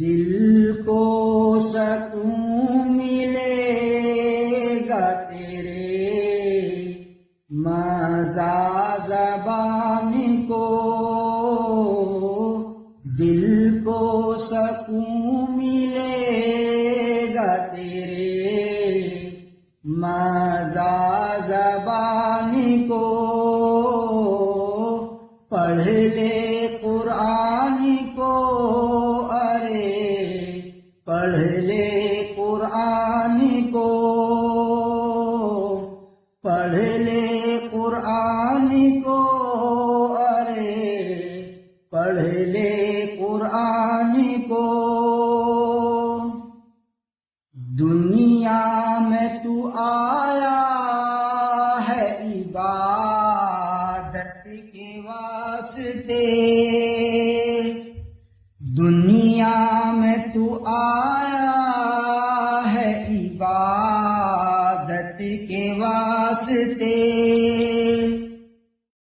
دل کو سکون ملے گا تیرے مزہ زبان کو، دل کو سکون ملے گا تیرے مزہ زبان کو، پڑھ لے قرآن کو، ارے پڑھ لے قرآن کو، پڑھ لے قرآن کو، ارے پڑھ لے قرآن کو۔ دنیا میں تو آیا ہے عبادت کے واسطے، دنیا میں تو آیا ہے عبادت کے واسطے،